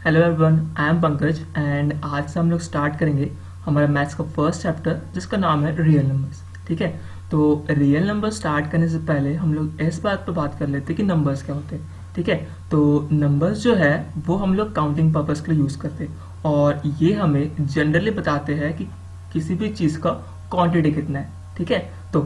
Hello everyone, I am Pankaj and आज से हम लोग स्टार्ट करेंगे हमारा मैथ्स का फर्स्ट चैप्टर जिसका नाम है रियल नंबर्स। ठीक है, तो रियल नंबर स्टार्ट करने से पहले हम लोग इस बात पर बात कर लेते हैं कि नंबर्स क्या होते हैं। ठीक है, तो नंबर्स जो है वो हम लोग काउंटिंग पर्पस के लिए यूज़ करते हैं और ये हमें जनरली बताते हैं कि किसी भी चीज़ का क्वांटिटी कितना है। ठीक है, तो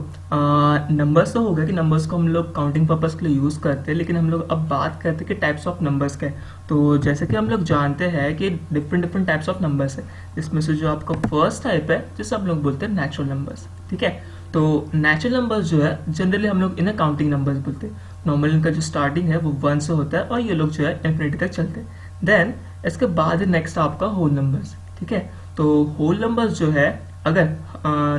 नंबर्स तो हो गया कि नंबर्स को हम लोग काउंटिंग पर्पस के लिए यूज़ करते हैं, लेकिन हम लोग अब बात करते हैं कि टाइप्स ऑफ नंबर्स क्या है। तो जैसे कि हम लोग जानते हैं कि different different types of numbers है, जिसमें से जो आपका फर्स्ट टाइप है जिसे हम लोग बोलते हैं नेचुरल नंबर्स। ठीक है, तो नेचुरल नंबर्स जो है जनरली हम लोग इन्हें काउंटिंग नंबर्स बोलते हैं। नॉर्मली इनका जो स्टार्टिंग है वो 1 से होता है और ये लोग जो है इन्फिनिटी तक चलते हैं। देन इसके बाद नेक्स्ट आपका होल नंबर्स। ठीक है, तो होल नंबर्स जो है अगर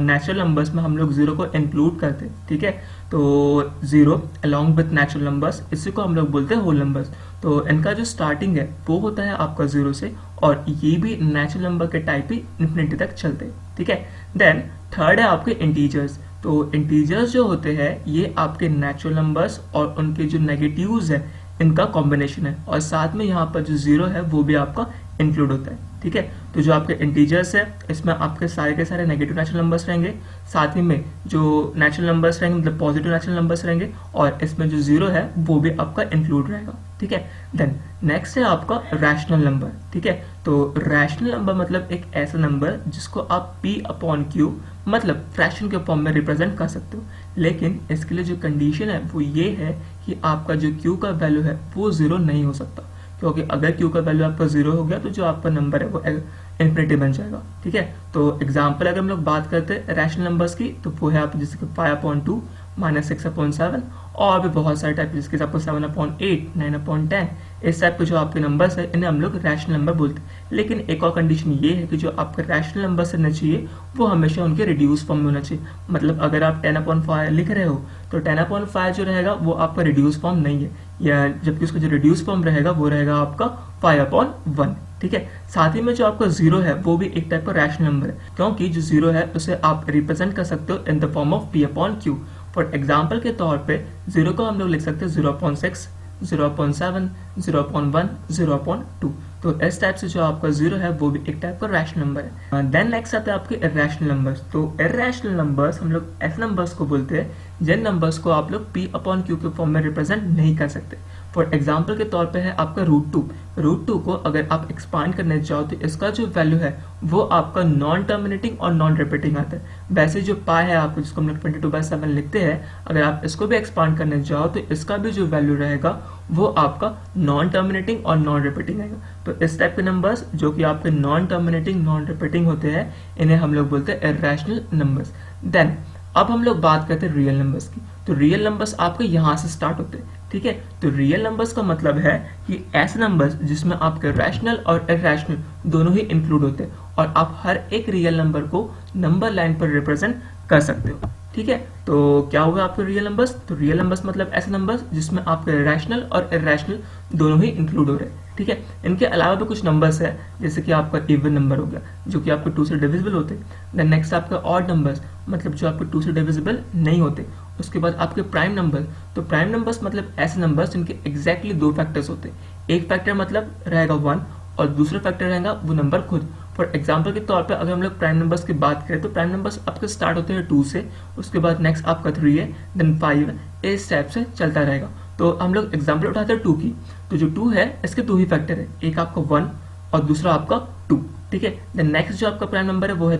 नेचुरल नंबर्स में हम लोग जीरो को इंक्लूड करते हैं, ठीक है, तो zero along with natural numbers, इसी को हम लोग बोलते हैं होल नंबर्स। तो इनका जो स्टार्टिंग है वो होता है आपका जीरो से और ये भी नेचुरल नंबर के टाइप ही इन्फिनिटी तक चलते हैं। ठीक है, देन थर्ड है आपके इंटीजर्स। तो इंटीजर्स जो होते हैं ये आपके नेचुरल नंबर्स और उनके जो नेगेटिव्स है इनका कॉम्बिनेशन है और साथ में यहाँ पर जो जीरो है वो भी आपका इंक्लूड होता है। ठीक है, तो जो आपके इंटीजर्स है इसमें आपके सारे के सारे नेगेटिव नेचुरल नंबर्स रहेंगे, साथ ही में जो नेचुरल नंबर्स रहेंगे मतलब पॉजिटिव नेचुरल नंबर्स रहेंगे और इसमें जो जीरो है वो भी आपका इंक्लूड रहेगा। ठीक है, देन नेक्स्ट है आपका रैशनल नंबर। ठीक है, तो रैशनल नंबर मतलब एक ऐसा नंबर जिसको आप p/q मतलब फ्रैक्शन के फॉर्म में रिप्रेजेंट कर सकते हो, लेकिन इसके लिए जो कंडीशन है वो ये है कि आपका जो q का वैल्यू है वो जीरो नहीं हो सकता, क्योंकि अगर q का वैल्यू आपका जीरो हो गया तो जो आपका नंबर है वो इन्फिनिटी बन जाएगा। ठीक है, तो एग्जांपल अगर हम लोग बात करते हैं रैशनल नंबर्स की तो वो है आप जैसे कि 5/2 -6/7 और भी बहुत सारे टाइप जिसके आपको 7/8 9/10 इस टाइप के जो आपके नंबर्स है इन्हें हम लोग रैशनल नंबर बोलते हैं। लेकिन एक और कंडीशन ये है कि जो आपका रैशनल नंबर्स रहना चाहिए वो हमेशा उनके रिड्यूस फॉर्म में होना चाहिए। मतलब अगर आप 10/5 लिख रहे हो तो 10/5 जो रहेगा वो आपका रिड्यूस फॉर्म नहीं है, या जबकि उसका जो रिड्यूस फॉर्म रहेगा वो रहेगा आपका 5/1। ठीक है, साथ ही में जो आपका जीरो है वो भी एक टाइप का रैशनल नंबर है, क्योंकि जो जीरो है उसे आप रिप्रेजेंट कर सकते हो in the form of p/q। For example के तौर पे जीरो को हम लोग लिख सकते हैं 0.6 0.7 0.1 0.2। तो इस टाइप से जो आपका जीरो है वो भी एक टाइप का रैशनल नंबर है। देन नेक्स्ट आते हैं आपके इर्रेशनल नंबर्स। तो इर्रेशनल नंबर्स हम लोग ऐसे नंबर्स को बोलते हैं जिन नंबर्स को आप लोग p/q के फॉर्म में रिप्रेजेंट नहीं कर सकते। फॉर एग्जाम्पल के तौर पे है आपका √2 को अगर आप एक्सपांड करने जाओ तो इसका जो वैल्यू है वो आपका नॉन टर्मिनेटिंग और नॉन रिपीटिंग आता है। वैसे जो पाई है आपको जिसको हम लोग 22/7 लिखते हैं, अगर आप इसको भी एक्सपांड करने जाओ तो इसका भी जो वैल्यू रहेगा वो आपका नॉन टर्मिनेटिंग और नॉन रिपीटिंग रहेगा। तो इस टाइप के नंबर्स जो कि आपके नॉन टर्मिनेटिंग नॉन रिपीटिंग होते हैं इन्हें हम लोग बोलते हैं इर्रेशनल नंबर्स। देन अब हम लोग बात करते हैं रियल नंबर्स की। तो रियल नंबर्स आपके यहाँ से स्टार्ट होते हैं। ठीक है, तो रियल नंबर्स का मतलब है कि ऐसे नंबर्स जिसमें आपके रैशनल और इर्रेशनल दोनों ही इंक्लूड होते हैं और आप हर एक रियल नंबर को नंबर लाइन पर रिप्रेजेंट कर सकते हो। ठीक है, तो क्या होगा आपके रियल नंबर्स? तो रियल नंबर्स मतलब ऐसे नंबर्स जिसमें आपके रैशनल और इर्रेशनल दोनों ही इंक्लूड हो रहे हैं। ठीक है, इनके अलावा भी कुछ नंबर्स है जैसे कि आपका इवन नंबर हो गया जो कि आपके 2 से डिविजिबल होते हैं। देन नेक्स्ट आपका ऑड नंबर्स मतलब जो आपके 2 से डिविजिबल नहीं होते। उसके बाद आपके प्राइम नंबर। तो प्राइम नंबर्स मतलब ऐसे नंबर्स जिनके एग्जैक्टली 2 फैक्टर्स होते हैं। एक फैक्टर मतलब रहेगा 1 और दूसरा फैक्टर रहेगा वो नंबर खुद। फॉर एग्जाम्पल के तौर पे अगर हम लोग प्राइम नंबर्स की बात करें तो प्राइम नंबर्स आपके स्टार्ट होते हैं 2 से, उसके बाद नेक्स्ट आपका 3 है, देन 5 है, इस टाइप से चलता रहेगा। तो हम लोग एग्जाम्पल उठाते हैं 2 की। तो जो 2 है इसके 2 ही फैक्टर है, एक आपका 1 और दूसरा आपका 2। ठीक है, देन नेक्स्ट जो आपका प्राइम नंबर है वो है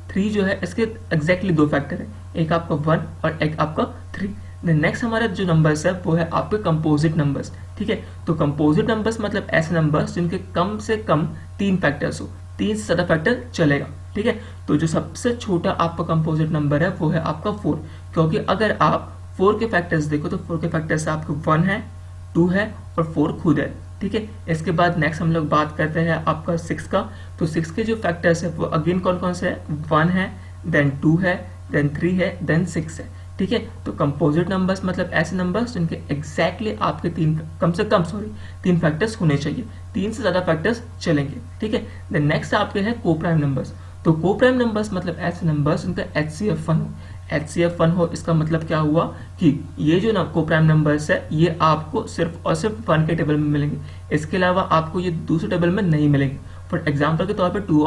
3 जो है इसके एग्जैक्टली 2 फैक्टर है, एक आपका 1 और एक आपका 3। देन नेक्स्ट हमारे जो नंबर्स है वो है आपके कंपोजिट नंबर्स। ठीक है, तो कंपोजिट नंबर्स मतलब ऐसे नंबर्स जिनके कम से कम 3 फैक्टर्स हो, 3 से ज़्यादा फैक्टर चलेगा। ठीक है, तो जो सबसे छोटा आपका कंपोजिट नंबर है वो है आपका 4, क्योंकि अगर आप 4 के फैक्टर्स देखो तो 4 के फैक्टर्स आपके 1 है, 2 है और 4 खुद है। ठीक है, इसके बाद नेक्स्ट हम लोग बात करते हैं आपका 6 का। तो 6 के जो फैक्टर्स है वो अगेन कौन कौन से है? 1 है, देन 2 है, देन 3 है, देन 6 है। ठीक है, तो कंपोजिट नंबर्स मतलब ऐसे नंबर्स जिनके एग्जैक्टली आपके तीन फैक्टर्स होने चाहिए, 3 से ज्यादा फैक्टर्स चलेंगे। ठीक है, देन नेक्स्ट आपके हैं को प्राइम नंबर्स। तो को प्राइम नंबर्स मतलब ऐसे नंबर्स जिनका HCF 1 हो। HCF 1 हो, इसका मतलब क्या हुआ कि ये जो ना को प्राइम नंबर्स है ये आपको सिर्फ और सिर्फ 1 के टेबल में मिलेंगे, इसके अलावा आपको ये दूसरे टेबल में नहीं मिलेंगे। फॉर एग्जाम्पल के तौर पर 2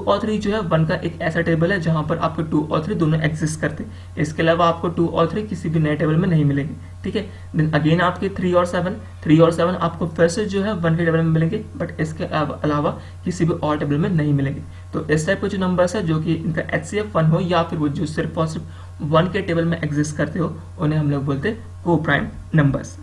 और 3 जो है 1 का एक ऐसा टेबल है जहां पर आपको 2 और 3 दोनों एग्जिस्ट करते हैं, इसके अलावा आपको 2 और 3 किसी भी नए टेबल में नहीं मिलेंगे। ठीक है, देन अगेन आपके 3 और 7 आपको फिर से जो है 1 के टेबल में मिलेंगे, बट इसके अलावा किसी भी और टेबल में नहीं मिलेंगे। तो इस टाइप के जो नंबर्स है जो कि इनका HCF 1 हो या फिर वो जो सिर्फ और सिर्फ 1 के टेबल में एग्जिस्ट करते हो, उन्हें हम लोग बोलते हैं को प्राइम नंबर्स।